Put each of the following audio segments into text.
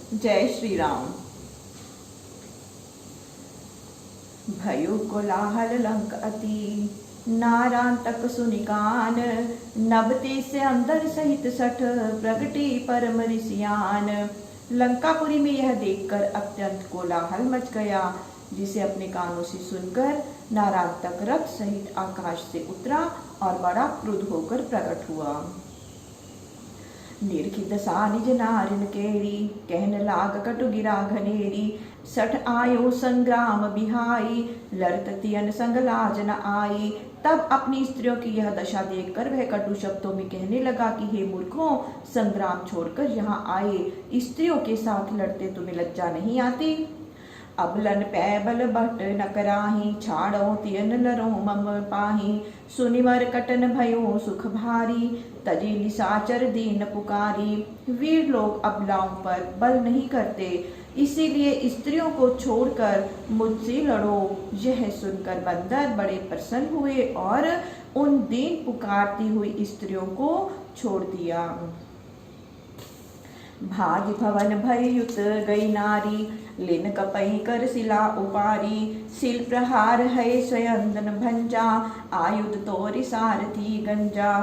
जय श्री राम। भयो कोलाहल लंक अति, नारांतक सुनिकान। नबते से अंदर सहित सठ, प्रगति परम ऋषियान। लंकापुरी में यह देखकर अत्यंत कोलाहल मच गया, जिसे अपने कानों से सुनकर नारांतक रथ सहित आकाश से उतरा और बड़ा क्रुद्ध होकर प्रकट हुआ। निर्खित सा निज नारिन केरी, कहन लाग कटु गिरा घनेरी। सठ आयो संग्राम बिहाई, लड़त तियन संग लाज न आई। तब अपनी स्त्रियों की यह दशा देखकर वह कटु शब्दों में कहने लगा कि हे मूर्खों, संग्राम छोड़कर यहाँ आए स्त्रियों के साथ लड़ते तुम्हें लज्जा नहीं आती। अबलन पैबल बट न कराही, छाड़ो तियन लरो मम पाही। सुनिमर कटन भयो सुख भारी, तजी निशाचर दीन पुकारी। वीर लोग अबलाओं पर बल नहीं करते, इसीलिए स्त्रियों को छोड़कर मुझसे लड़ो। यह सुनकर बंदर बड़े प्रसन्न हुए और उन दीन पुकारती हुई स्त्रियों को छोड़ दिया। भाज भवन भय युत गई नारी, लिन कपई कर शिला उपारी। शिल प्रहार है स्वयंदन भंजा, आयुध तोरि सारथी गंजा।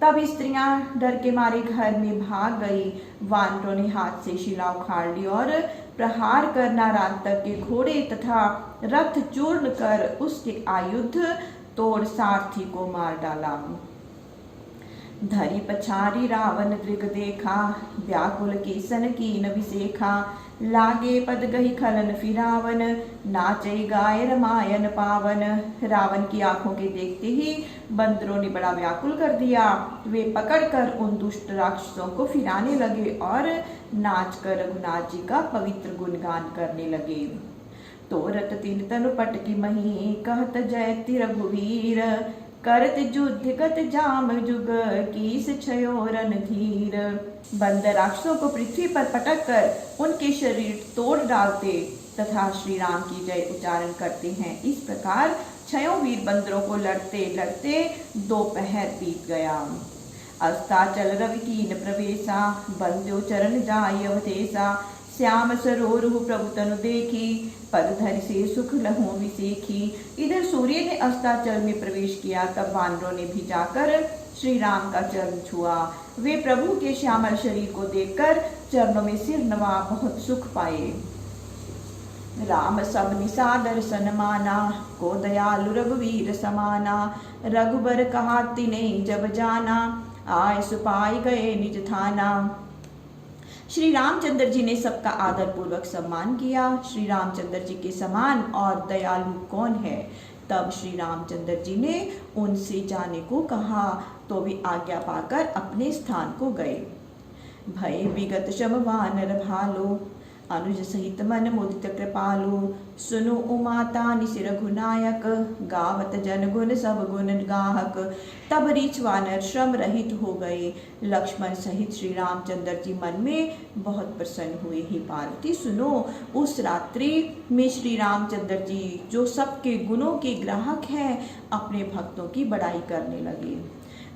तब स्त्रियां डर के मारे घर में भाग गई। वानरों ने हाथ से शिला उखाड़ ली और प्रहार कर नारांतक के घोड़े तथा रथ चूर्ण कर उसके आयुध तोड़ सारथी को मार डाला। धरी पछारी रावण दृग देखा, व्याकुल कीसन कीन विसेखा। लागे पद गही खलन फिरावन, नाचे गाय रमायन पावन। रावण की आंखों के देखते ही बंदरों ने बड़ा व्याकुल कर दिया। वे पकड़कर उन दुष्ट राक्षसों को फिराने लगे और नाचकर रघुनाथ जी का पवित्र गुणगान करने लगे। तोरत तीन तनु पटकी मही, कहत जयति रघुवीर। करत युद्ध गत जाम जुग, कीस छयो रणधीर। बंदर राक्षसों को पृथ्वी पर पटक कर उनके शरीर तोड़ डालते तथा श्री राम की जय उच्चारण करते हैं। इस प्रकार छयों वीर बंदरों को लड़ते लड़ते दोपहर बीत गया। अस्ताचल रवि कीन प्रवेशा, बंद्यो चरण जाय अवधेशा। श्याम सरोरुह प्रभु तनु देखी, पद धरि से सुख लहु विसेखी। इधर सूर्य ने अस्ताचल में प्रवेश किया, तब वानरों ने भी जाकर श्री राम का चरण छुआ। वे प्रभु के श्यामल शरीर को देखकर चरणों में सिर नवा बहुत सुख पाए। राम सब निशा दर्शन माना, को दयालु रघुवीर समाना। रघुबर कहा तिने जब जाना, आय सुपाई गए निज थाना। श्री रामचंद्र जी ने सबका आदर पूर्वक सम्मान किया। श्री रामचंद्र जी के समान और दयालु कौन है। तब श्री रामचंद्र जी ने उनसे जाने को कहा, तो वे आज्ञा पाकर अपने स्थान को गए। भय विगत शम वानर भालो, अनुज सहित मन मुदित कृपालु। सुनु उमाता निशि रघुनायक, गावत जन गुण सब गुण गाहक। तब रीछ वानर श्रम रहित हो गए। लक्ष्मण सहित श्री रामचंद्र जी मन में बहुत प्रसन्न हुए। ही पार्वती सुनो, उस रात्रि में श्री रामचंद्र जी जो सबके गुणों के ग्राहक हैं, अपने भक्तों की बड़ाई करने लगे।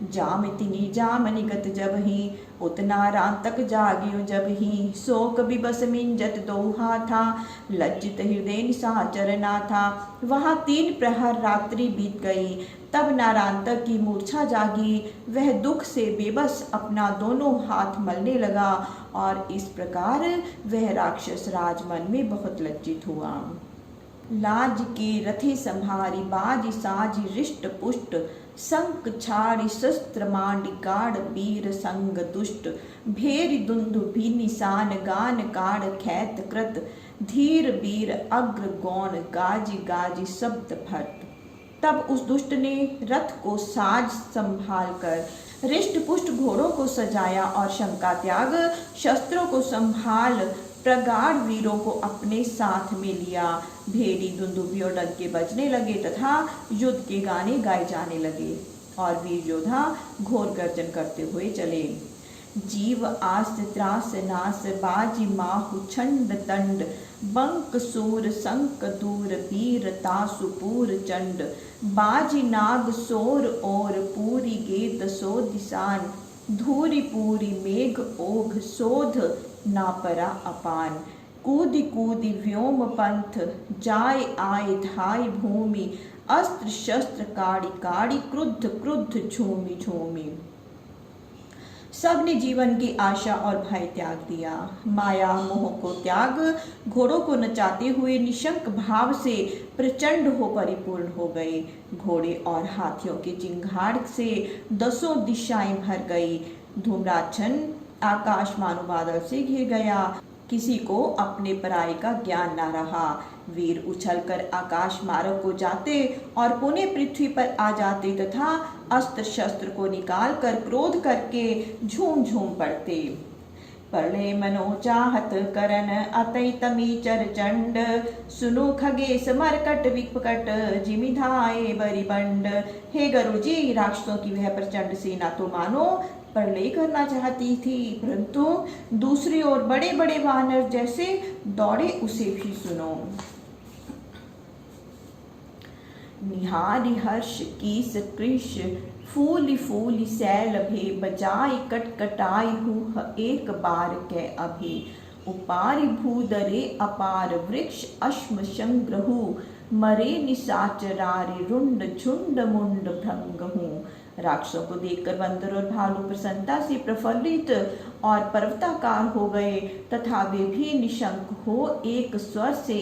जाम तिनी जाम निगत जब ही, उतना रांतक जागियो जब ही। शोक बिबस मिंजत दोहा था, लज्जित हृदय निशाचर ना था। वहाँ 3 प्रहर रात्रि बीत गई। तब नारांतक की मूर्छा जागी। वह दुख से बेबस अपना दोनों हाथ मलने लगा और इस प्रकार वह राक्षस राज मन में बहुत लज्जित हुआ। लाज के रथे संहारी, बाजी साजी रिष्ट पुष्ट। संक छाड़ी शस्त्र मांडी, गाढ़ वीर संग दुष्ट। भेरी दुंदुभि निशान, गान काढ़ खैत कृत। धीर वीर अग्र गौण, गाजी गाजी शब्द भट्ट। तब उस दुष्ट ने रथ को साज संभाल कर रिष्ट पुष्ट घोड़ों को सजाया और शंका त्याग शस्त्रों को संभाल प्रगाढ़ वीरों को अपने साथ में लिया। भेड़ी दुंदुभी और डंके बजने लगे तथा युद्ध के गाने गाए जाने लगे और वीर योद्धा घोर गर्जन करते हुए चले। जीव आस त्रास नास, बाजी माहु छंड तंड। बंक सूर संक दूर, वीर तासुपूर चंड। बाजी नाग सोर और, पूरी गेत सो दिसान। धूरी पूरी मेघ ओघ शोध, ना परा अपान। कूदि कूदि व्योम पंथ, जाय आय धाय भूमि, अस्त्र शस्त्र काड़ी काड़ी, क्रुद्ध क्रुद्ध झूमी झूमी। सबने जीवन की आशा और भय त्याग दिया, माया मोह को त्याग घोड़ों को नचाते हुए निशंक भाव से प्रचंड हो परिपूर्ण हो गए। घोड़े और हाथियों के चिंगाड़ से दसों दिशाएं भर गई। धूम्राच्छन्न आकाश मानो बादल से घिर गया। किसी को अपने पराये का ज्ञान न रहा। वीर उछलकर आकाश मार्ग को जाते और पुणे पृथ्वी पर आ जाते तथा अस्त्र शस्त्र को निकाल कर क्रोध करके झूम झूम पड़ते। परले मनो चाहत करन अतई तमी चर चंड, सुनो खगेश मरकट विकट, जिमि धाये बरिबंड। हे गरुड़ जी, राक्षसों की वह प्रचंड सेना तो मानो प्रलय करना चाहती थी, परंतु दूसरी ओर बड़े बड़े वानर जैसे दौड़े उसे भी सुनो। निहारी हर्ष कीस कृष, फूली फूली सैल भे, बजाई कटकटाई हूँ एक बार के अभी। उपारि भूदरे अपार वृक्ष अश्म संग्रहु, मरे निशाचरारि रुंड झुंड मुंड भृंगहु। राक्षसों को देखकर बंदर और भालू प्रसन्नता से प्रफुल्लित और पर्वताकार हो गए तथा वे भी निशंक हो एक स्वर से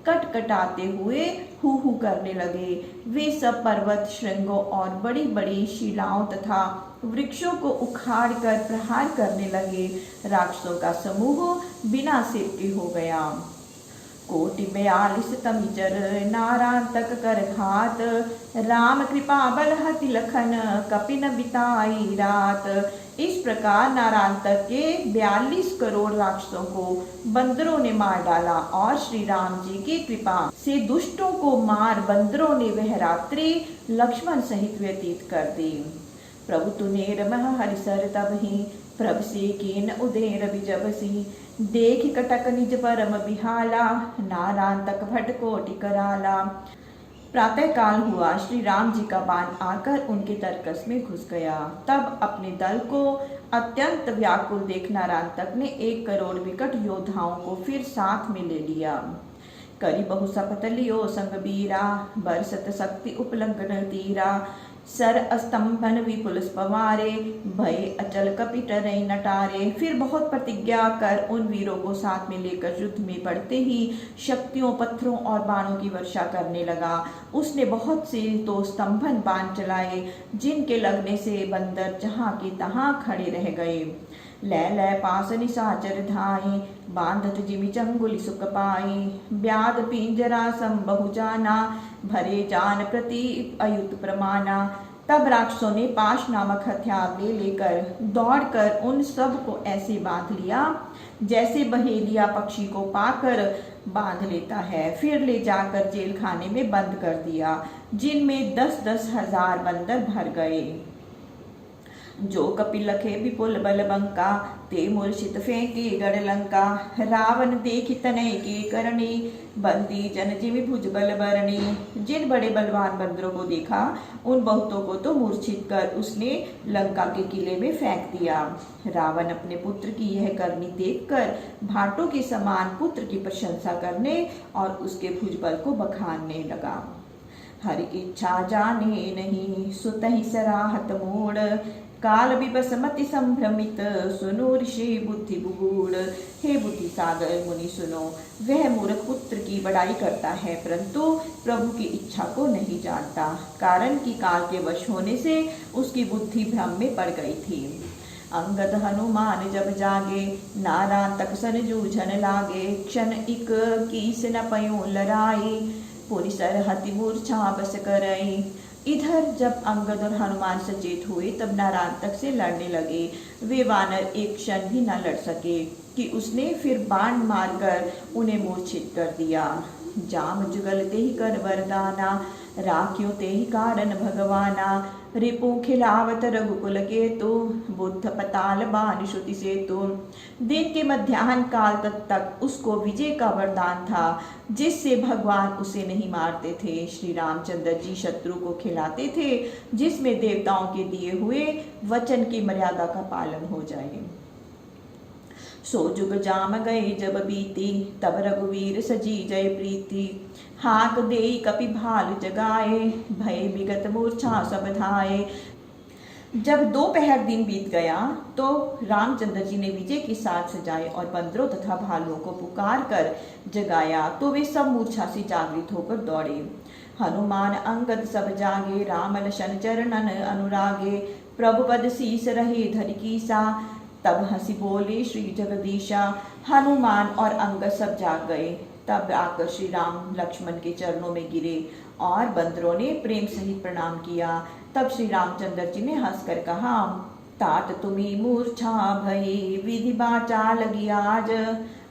कटकटाते हुए हु हु करने लगे। वे सब पर्वत श्रृंगों और बड़ी बड़ी शिलाओं तथा वृक्षों को उखाड़ कर प्रहार करने लगे। राक्षसों का समूह बिना सिर के हो गया। कोटि 42 तमिचर, नारांतक कर घात, राम कृपा बल हति लखन, कपिन बिताई रात। इस प्रकार नारांतक के 42 करोड़ राक्षसों को बंदरों ने मार डाला और श्री राम जी की कृपा से दुष्टों को मार बंदरों ने वह रात्रि लक्ष्मण सहित व्यतीत कर दी। प्रभु तुनेर मह हरिसर तब ही, प्रभ से कीन उदेर बिजबसी। देख कटक निज परम बिहाला, नारांतक भट कोटि कराला। प्रातः काल हुआ, श्री राम जी का बाण आकर उनके तरकस में घुस गया। तब अपने दल को अत्यंत व्याकुल देख नारांतक ने 1 करोड़ विकट योद्धाओं को फिर साथ में ले लिया। करी बहु शपथ लियो संग बीरा, बरसत शक्ति उपलंघन तीरा। सर अस्तंभन विपुल पवारे, भय अचल कपि टरई नटारे। फिर बहुत प्रतिज्ञा कर उन वीरों को साथ में लेकर युद्ध में पड़ते ही शक्तियों पत्थरों और बाणों की वर्षा करने लगा। उसने बहुत से तो स्तंभन बाण चलाए जिनके लगने से बंदर जहाँ के तहाँ खड़े रह गए। लय लय पास निशाचर धाई, बांधत जिमि चंगुल सुख पाई। ब्याद पिंजरा संबहु जाना, भरे जान प्रति अयुत प्रमाना। तब राक्षसों ने पाश नामक हथियार ले लेकर दौड़कर उन सब को ऐसे बांध लिया जैसे बहेलिया पक्षी को पाकर बांध लेता है। फिर ले जाकर जेल खाने में बंद कर दिया, जिनमें 10-10 हजार बंदर भर गए। जो कपिल लखे विपुल बल बंका, ते मूर्छित फेंके गढ़ लंका। रावण देखि तनय के करणी, बंदी जन जिमि भुज बल बरणी। जिन बड़े बलवान बंदरों को देखा उन बहुतों को तो मूर्छित कर उसने लंका के किले में फेंक दिया। रावण अपने पुत्र की यह करनी देखकर भाटों के समान पुत्र की प्रशंसा करने और उसके भुजबल को बखानने लगा। हरि इच्छा जाने नहीं, सुतहि सराहत मोड़। काल विबसमति संभ्रमित, सुनो ऋषि बुद्धि बुगूढ़। हे बुद्धि सागर मुनि सुनो, वह मूर्ख पुत्र की बड़ाई करता है परंतु प्रभु की इच्छा को नहीं जानता, कारण कि काल के वश होने से उसकी बुद्धि भ्रम में पड़ गई थी। अंगद हनुमान जब जागे, नारांतक सन जूझन लागे। क्षण इक कीस न पयो लड़ाई, पुनि सरहति मूर्छा बस करई। इधर जब अंगद और हनुमान सचेत हुए तब नारांतक से लड़ने लगे। वे वानर एक क्षण भी न लड़ सके कि उसने फिर बाण मारकर उन्हें मूर्छित कर दिया। जाम जुगल ते ही कर वरदाना, राख्यो ते ही कारण भगवाना। रिपु खिलावत रघुकुल केतु, बुद्ध पताल बान श्रुति सेतु। दिन के मध्याह्न काल तक उसको विजय का वरदान था, जिससे भगवान उसे नहीं मारते थे। श्री रामचंद्र जी शत्रु को खिलाते थे, जिसमें देवताओं के दिए हुए वचन की मर्यादा का पालन हो जाए। सो जुग जाम गए जब बीती, तब रघुवीर सजी जय प्रीति। हाक देई कपि भाल जगाए, भय विगत मूर्छा सब धाये। जब दोपहर दिन बीत गया तो रामचंद्र जी ने विजय की साज सजाए और बंदरों तथा भालुओं को पुकार कर जगाया तो वे सब मूर्छा से जागृत होकर दौड़े। हनुमान अंगद सब जागे, राम लशन चरणन अनुरागे। प्रभु पद शीस रहे धरि कीसा, तब हंसी बोले श्री जगदीशा। हनुमान और अंगद सब जाग गए। तब आकर श्री राम लक्ष्मण के चरणों में गिरे और बंदरों ने प्रेम सहित प्रणाम किया। तब श्री रामचंद्र जी ने हंसकर कहा, तात तुम्ही मूर्छा भई, विधि बाचा लगी आज।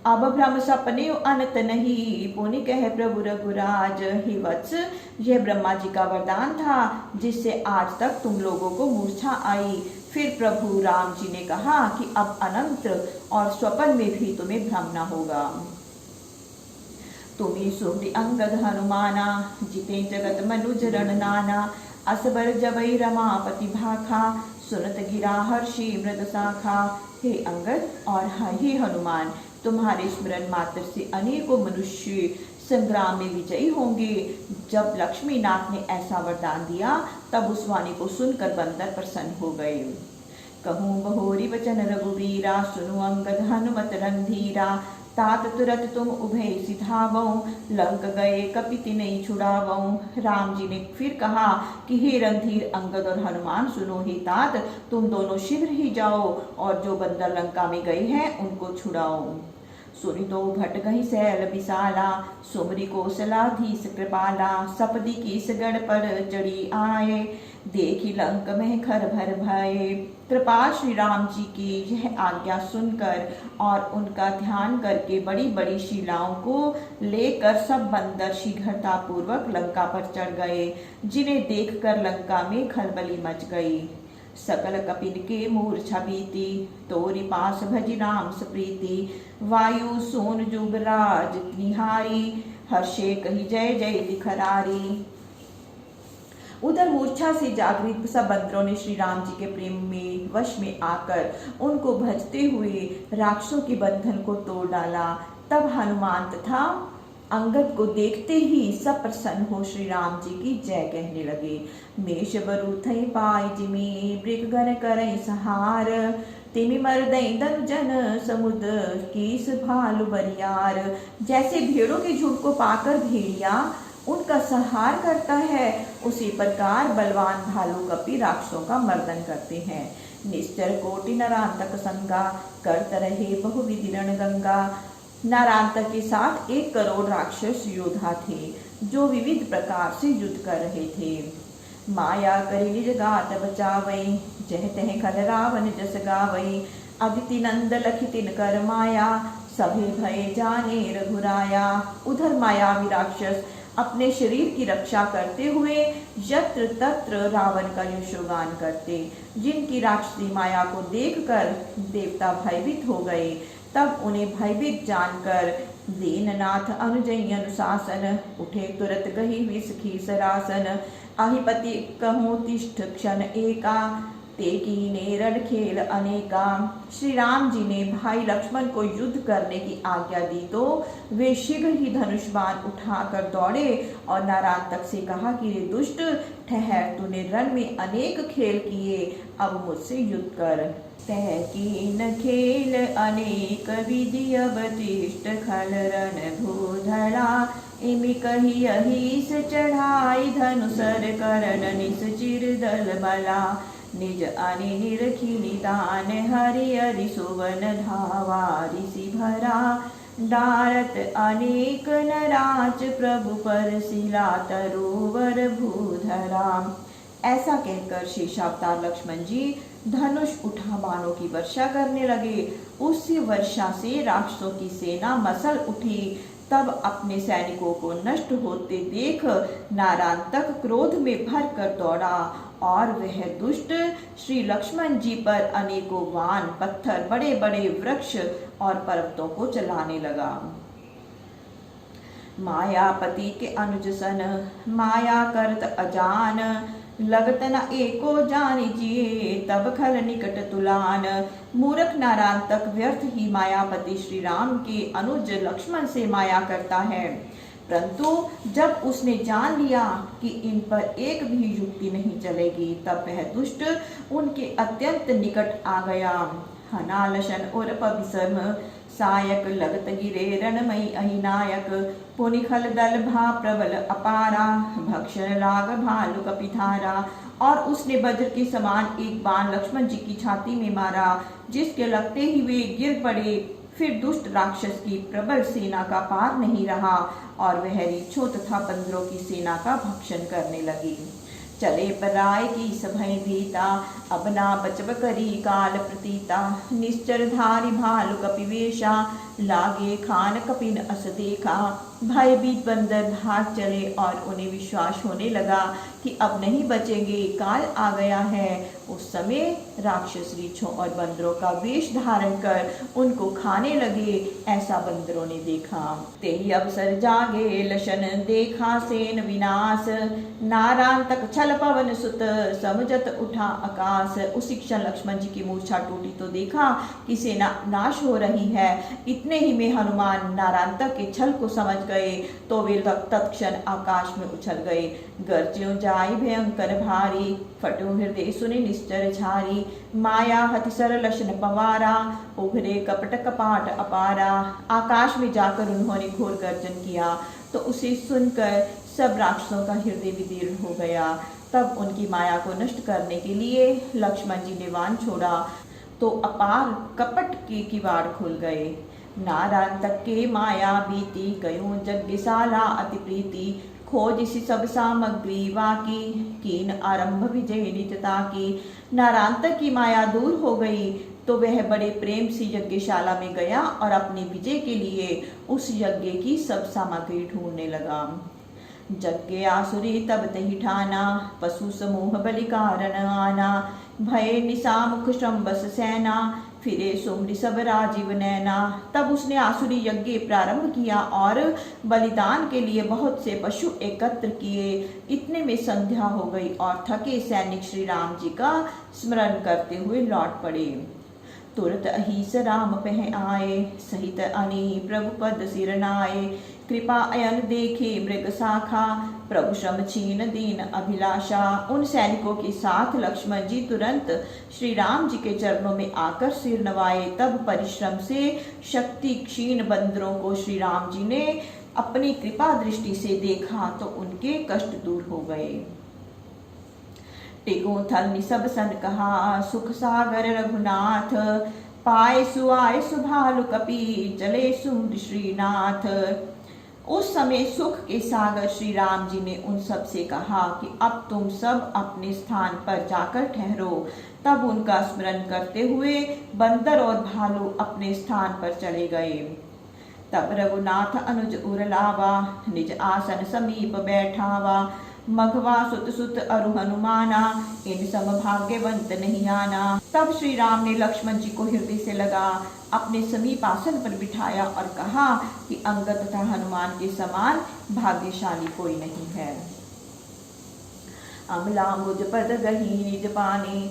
अब भ्रम सपने अनंत नहीं, पुनि कह प्रभु रघुराज। हे वत्स, यह ब्रह्मा जी का वरदान था जिससे आज तक तुम लोगों को मूर्छा आई। फिर प्रभु राम जी ने कहा कि अब अनंत और स्वप्न में भी तुम्हें भ्रम न होगा। तुम्ही सुमरि अंगद हनुमाना, जिते जगत मनुज रण नाना। असबर जबई रमापति भाखा, सुनत गिरा हर्षि मृद शाखा। हे अंगद और हे हनुमान, तुम्हारे स्मरण मात्र से अनेकों मनुष्य संग्राम में विजयी होंगे। जब लक्ष्मी नाथ ने ऐसा वरदान दिया तब उस वाणी को सुनकर बंदर प्रसन्न हो गए। कहूँ बहोरी वचन रघुवीरा, सुनु अंगद हनुमत रणधीरा। तात तुरत तुम उभय सिधावऊं, लंक गए कपि नहीं छुड़ावऊं। राम जी ने फिर कहा कि हे रणधीर अंगद और हनुमान, सुनो हे तात, तुम दोनों शीघ्र ही जाओ और जो बंदर लंका में गए हैं उनको छुड़ाओ। सुनि दो भट गही सैल विशाला, सुमरि कौशलाधीश कृपाला। सपदि कीस गढ़ पर चढ़ी आए, देखी लंक में खर भर भये। कृपाल श्री राम जी की यह आज्ञा सुनकर और उनका ध्यान करके बड़ी बड़ी शिलाओं को लेकर सब बंदर शीघ्रता पूर्वक लंका पर चढ़ गए, जिन्हें देखकर लंका में खलबली मच गई। सकल कपिन के मूर्छा बीती, तोरि पास भजि राम सप्रीति। वायु सोन जुगराज निहारी, हर्षे कही जय जय लिखरारी। उधर मूर्छा से जागृत सब बंदरों ने श्री राम जी के प्रेम में वश में आकर उनको भजते हुए राक्षसों के बंधन को तोड़ डाला। तब हनुमान तथा अंगद को देखते ही सब प्रसन्न हो श्री राम जी की जय कहने लगे। मेष बरु थई पाई जिमी, मृग गण करई सहार। तिमि मरदई धनुजन समुद, कीस भालु बरियार। जैसे भेड़ों के झुंड को पाकर भेड़िया उनका संहार करता है, उसी प्रकार बलवान भालू कपि राक्षसों का मर्दन करते हैं। निश्चर कोटि नरांतक संगा, करत रहे बहुविधि रणगंगा। नरांतक के साथ 1 करोड़ राक्षस योद्धा थे जो विविध प्रकार से युद्ध कर रहे थे। माया करी निज गात बचावई, जह तह खल रावण जस गावई। अदिति नंद लखि तिन कर माया, सभे भय जाने रघुराया। उधर मायावी राक्षस अपने शरीर की रक्षा करते हुए यत्र तत्र रावण का यशोगान करते, जिनकी राक्षसी माया को देखकर देवता भयभीत हो गए। तब उन्हें भयभीत जानकर दीननाथ अनुजय अनुशासन, उठे तुरत गही विष खीसरासन। अहिपति कहूँ तिष्ठ क्षण एका, ते कीने रण खेल अनेका। श्री राम जी ने भाई लक्ष्मण को युद्ध करने की आज्ञा दी तो वे शीघ्र ही धनुष बाण उठाकर दौड़े और नारायण से कहा कि रे दुष्ट, ठहर, तूने रण में अनेक खेल किए, अब मुझसे युद्ध कर। तह कीन खेल अनेक विधि, अब तिष्ठ खल रण भूधरा। इमि कही अहिस चढ़ाई, धनुसर करन निश्चिर दल बला। निज अनि निरखी निदान, हरि हरि सुवन धावा ऋषि भरा। डारत अनेक नराच, प्रभु पर शिला तरोवर भूधरा। ऐसा कहकर शेषावतार लक्ष्मण जी धनुष उठा बाणों की वर्षा करने लगे। उसी वर्षा से राक्षसों की सेना मसल उठी। तब अपने सैनिकों को नष्ट होते देख नारायण क्रोध में भर कर दौड़ा और वह दुष्ट श्री लक्ष्मण जी पर अनेकों बाण, पत्थर, बड़े बड़े वृक्ष और पर्वतों को चलाने लगा। मायापति के अनुज सन, माया करत अजान। लगत न एको जानिजिए तब खल निकट तुलान। मूर्ख नारांतक व्यर्थ ही मायापति श्री राम के अनुज लक्ष्मण से माया करता है, परंतु जब उसने जान लिया कि इन पर एक भी युक्ति नहीं चलेगी, तब वह दुष्ट उनके अत्यंत निकट आ गया। हनालशन और पविसम सायक लगत गिरे रणमयी अहिनायक। पुनिखल दल भा प्रबल अपारा भक्षण राग भालु कपिधारा। और उसने वज्र के समान एक बाण लक्ष्मण जी की छाती में मारा, जिसके लगते ही वे गिर पड़े। फिर दुष्ट राक्षस की प्रबल सेना का पार नहीं रहा और वह रीछों तथा बंदरों की सेना का भक्षण करने लगी। चले पराय की सभय भीता अब ना बचब करी काल प्रतीता। निश्चर धारी भालु कपिवेशा लागे खान कपिन अस देखा। भयभीत बंदर भाग चले और उन्हें विश्वास होने लगा कि अब नहीं बचेंगे, काल आ गया है। उस समय राक्षस रीछों और बंदरों का वेश धारण कर उनको खाने लगे, ऐसा बंदरों ने देखा। तेहि अवसर जागे लशन देखा सेन विनाश। नारांतक छल पवन सुत समुझत उठा आकाश। उसी क्षण लक्ष्मण जी की मूर्छा टूटी तो देखा कि सेना नाश हो रही है। इतने ही में हनुमान नारांतक के छल को समझ गए तो वे तत्क्षण आकाश में उछल गए। गर्ज्यों जाई भयंकर भारी फटो हृदय सुनि निश्चर झारी। माया हति सरल लशन पवारा उभरे कपट कपाट अपारा। आकाश में जाकर उन्होंने घोर गर्जन किया तो उसे सुनकर सब राक्षसों का हृदय विदीर्ण हो गया। तब उनकी माया को नष्ट करने के लिए लक्ष्मण जी ने बाण छोड़ा तो अपार कपट के किवाड़ खुल गए। नारांतक के माया बीती गयो यज्ञशाला अति प्रीति। खोज सी सब सामग्री वाकी कीन आरंभ विजय निजता की। नारांतक की माया दूर हो गई तो वह बड़े प्रेम से यज्ञशाला में गया और अपने विजय के लिए उस यज्ञ की सब सामग्री ढूंढने लगा। यज्ञ आसुरी तब तहि ठाना पशु समूह बलि कारण आना। भय निशा मुख श्रम्बस सेना फिरे सुमरि सब राजीव नैना। तब उसने आसुरी यज्ञ प्रारंभ किया और बलिदान के लिए बहुत से पशु एकत्र किए। इतने में संध्या हो गई और थके सैनिक श्री राम जी का स्मरण करते हुए लौट पड़े। तुरत अहिस राम पह आए सहित अनि प्रभु पद सिर नाये। कृपा अयन देखे मृग शाखा प्रभु श्रम छीन दीन अभिलाषा। उन सैनिकों के साथ लक्ष्मण जी तुरंत श्री राम जी के चरणों में आकर सिर नवाए। तब परिश्रम से शक्ति क्षीण बंदरों को श्री राम जी ने अपनी कृपा दृष्टि से देखा तो उनके कष्ट दूर हो गए। टिको थल निसब सन कहा सुख सागर रघुनाथ। पाए सुआए सुभालु कपि चले सुमरि श्रीनाथ। उस समय सुख के सागर श्री राम जी ने उन सब से कहा कि अब तुम सब अपने स्थान पर जाकर ठहरो। तब उनका स्मरण करते हुए बंदर और भालू अपने स्थान पर चले गए। तब रघुनाथ अनुज उरलावा निज आसन समीप बैठावा। मघवा सुत सुत अरु हनुमाना इन सम भाग्यवंत नहीं आना। तब श्री राम ने लक्ष्मण जी को हृदय से लगा अपने समीप आसन पर बिठाया और कहा कि अंगद तथा हनुमान के समान भाग्यशाली कोई नहीं है। अमला मुझ पद गही निज पानी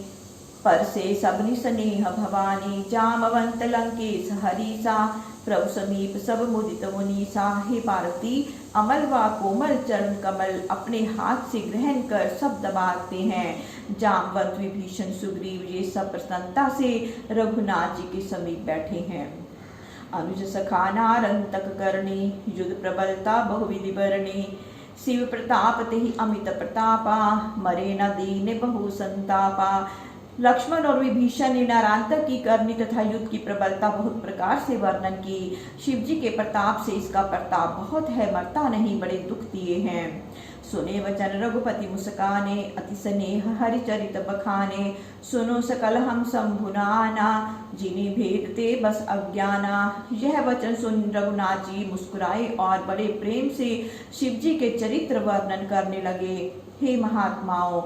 पर से सबनि स्नेह भवानी। जामवंत लंकेश हरीसा प्रभु समीप सब मुदित मुनीसा। हे पार्वती अमल व कोमल चरण कमल अपने हाथ से ग्रहण कर सब दबाते हैं। जामवंत विभीषण सुग्रीव ये सब प्रसन्नता से रघुनाथ जी के समीप बैठे हैं। अनुज सखा नारंतक करणी युद्ध प्रबलता बहुविधि बरणी। शिव प्रताप तेहि अमित प्रतापा मरे न दीन बहु संतापा। लक्ष्मण और विभीषण ने नारांतक की करनी तथा युद्ध की प्रबलता बहुत प्रकार से वर्णन की। शिव जी के प्रताप से इसका प्रताप बहुत है, मरता नहीं, बड़े दुख दिए हैं। सुने वचन रघुपति मुस्काने अति स्नेह हरिचरित बखाने। सुनो सकल हम शंभुनाना जिन्हें भेद ते बस अज्ञाना। यह वचन सुन रघुनाथ जी मुस्कुराए और बड़े प्रेम से शिव जी के चरित्र वर्णन करने लगे। हे महात्माओं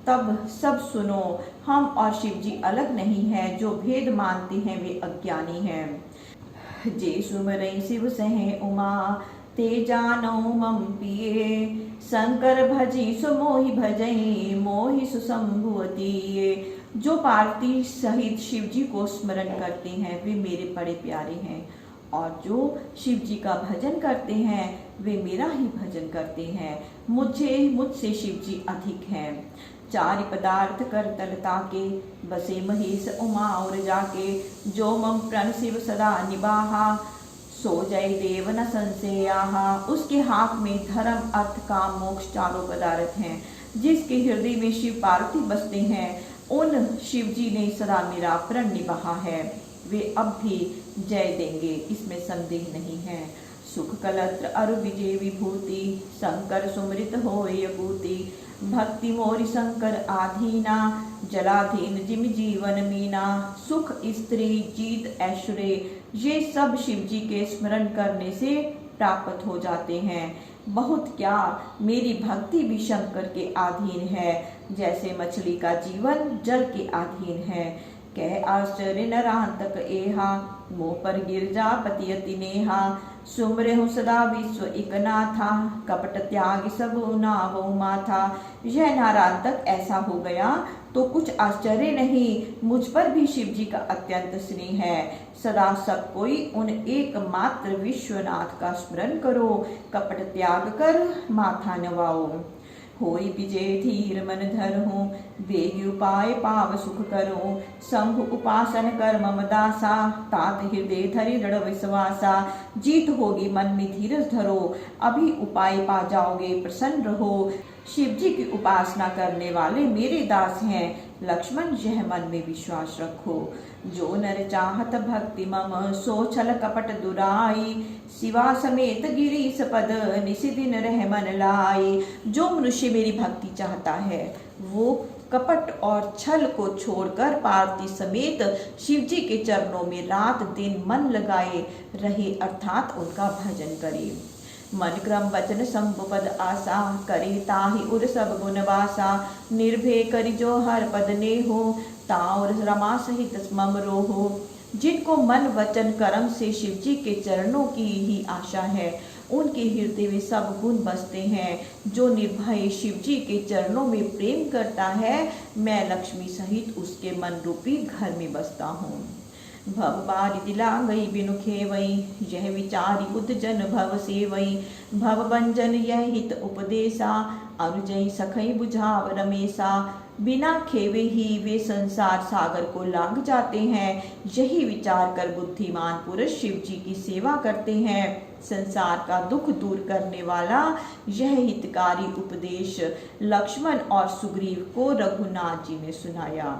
तब सब सुनो, हम और शिव जी अलग नहीं हैं, जो भेद मानते हैं वे अज्ञानी हैं। जे सुमरई शिव सहे उमा ते जानो मम पिए। शंकर भजी सो मोहि भजई, मोहि सुशंभुवतीये। जो पार्वती सहित शिव जी को स्मरण करते हैं वे मेरे बड़े प्यारे हैं, और जो शिव जी का भजन करते हैं वे मेरा ही भजन करते हैं। मुझसे शिव जी अधिक हैं। चारि पदार्थ कर तल ताके, बसे महेश उमा और जाके। जो मम प्रण शिव सदा निबाहा, सो जय देव न संशयाहा। उसके हाथ में धर्म अर्थ काम मोक्ष चारों पदार्थ हैं। जिसके हृदय में शिव पार्वती बसते हैं उन शिव जी ने सदा मेरा प्रण निभाया है। वे अब भी जय देंगे, इसमें संदेह नहीं है। सुख कलत्र अरु विजय विभूति, शंकर सुमृत होय पूति। भक्ति मोरि शंकर आधीना, जलाधीन जिम जीवन मीना। सुख स्त्री जीत ऐश्वर्य, ये सब शिव जी के स्मरण करने से प्राप्त हो जाते हैं। बहुत क्या, मेरी भक्ति भी शंकर के अधीन है, जैसे मछली का जीवन जल के अधीन है। कह आश्चर्य नरांतक एहा, मोह पर गिरजापति अति नेहा। सुमरेहु सदा विश्व एक नाथा, कपट त्याग सब नावो माथा। यह नारांतक ऐसा हो गया तो कुछ आश्चर्य नहीं, मुझ पर भी शिव जी का अत्यंत स्नेह है। सदा सब कोई उन एकमात्र विश्वनाथ का स्मरण करो, कपट त्याग कर माथा नवाओ। होई विजय धीर मन धरहूँ, वेग उपाय पाव सुख करो। शंभु उपासन कर मम दासा, तात हृदय धरि दृढ़ विश्वासा। जीत होगी मन में धीरज धरो, अभी उपाय पा जाओगे प्रसन्न रहो। शिव जी की उपासना करने वाले मेरे दास हैं, लक्ष्मण यह मन में विश्वास रखो। जो नर चाहत भक्ति मम, सो छल कपट दुराई। शिवा समेत गिरीश पद, निशि दिन रह मन लाई। जो मनुष्य मेरी भक्ति चाहता है वो कपट और छल को छोड़कर पार्वती समेत शिव जी के चरणों में रात दिन मन लगाए रहे, अर्थात उनका भजन करे। मन क्रम वचन संपद आशा, करे ताहि उर सब गुण वासा। निर्भय करि जो हर पद ने हो, ताउर रमा सहित मम रोहो। जिनको मन वचन कर्म से शिव जी के चरणों की ही आशा है, उनके हृदय में सब गुण बसते हैं। जो निर्भय शिव जी के चरणों में प्रेम करता है, मैं लक्ष्मी सहित उसके मन रूपी घर में बसता हूँ। भव बारि दिला गई बिनु खेवई, यह विचारी उद्जन भव सेवई। भव बंजन यह हित उपदेशा, अनुजई सखई बुझाव रमेशा। बिना खेवे ही वे संसार सागर को लांघ जाते हैं, यही विचार कर बुद्धिमान पुरुष शिव जी की सेवा करते हैं। संसार का दुख दूर करने वाला यह हितकारी उपदेश लक्ष्मण और सुग्रीव को रघुनाथ जी ने सुनाया।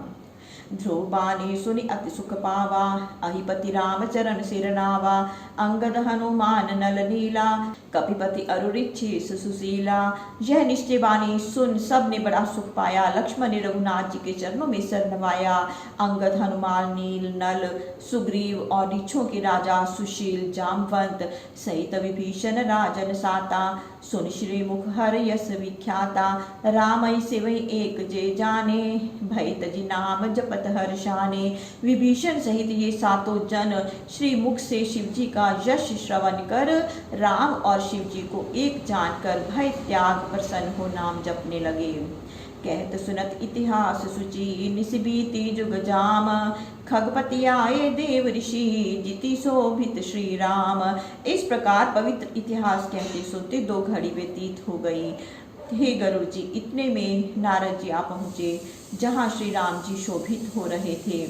ध्रुव बानी सुनि अति सुख पावा, अहिपति राम चरण सिरनावा। अंगद हनुमान नल नीला, कपिपति अरुरिच्छि सुशीला। यह निश्चय बानी सुन सब ने बड़ा सुख पाया। लक्ष्मण ने रघुनाथ जी के चरणों में सिर नवाया। अंगद हनुमान नील नल सुग्रीव और ऋक्षों के राजा सुशील जामवंत सहित विभीषण राजन साता। सुन श्री मुख हर यस विख्याता, रामई से वही एक जे जाने। भय तजी नाम जपत हर्षाने। विभीषण सहित ये सातों जन श्री मुख से शिव जी का यश श्रवण कर राम और शिव जी को एक जानकर भय त्याग प्रसन्न हो नाम जपने लगे। कहत सुनत इतिहास सुचि, निसबीति जुग जाम। खगपति आए देव ऋषि, जिति शोभित श्री राम। इस प्रकार पवित्र इतिहास कहते सुनते 2 घड़ी व्यतीत हो गई। हे गरुड़ जी, इतने में नारद जी आ पहुँचे जहाँ श्री राम जी शोभित हो रहे थे।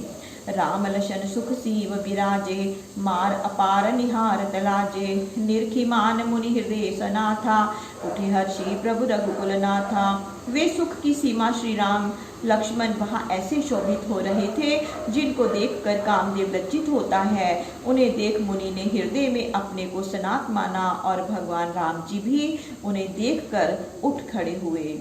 राम लशन सुख सीव विराजे, मार अपार निहार तलाजे। निरखी मान मुनि हृदय सनाथा, उठे हर्षि प्रभु रघुकुल नाथा। वे सुख की सीमा श्री राम लक्ष्मण वहाँ ऐसे शोभित हो रहे थे जिनको देखकर कामदेव लज्जित होता है। उन्हें देख मुनि ने हृदय में अपने को सनात माना और भगवान राम जी भी उन्हें देखकर उठ खड़े हुए।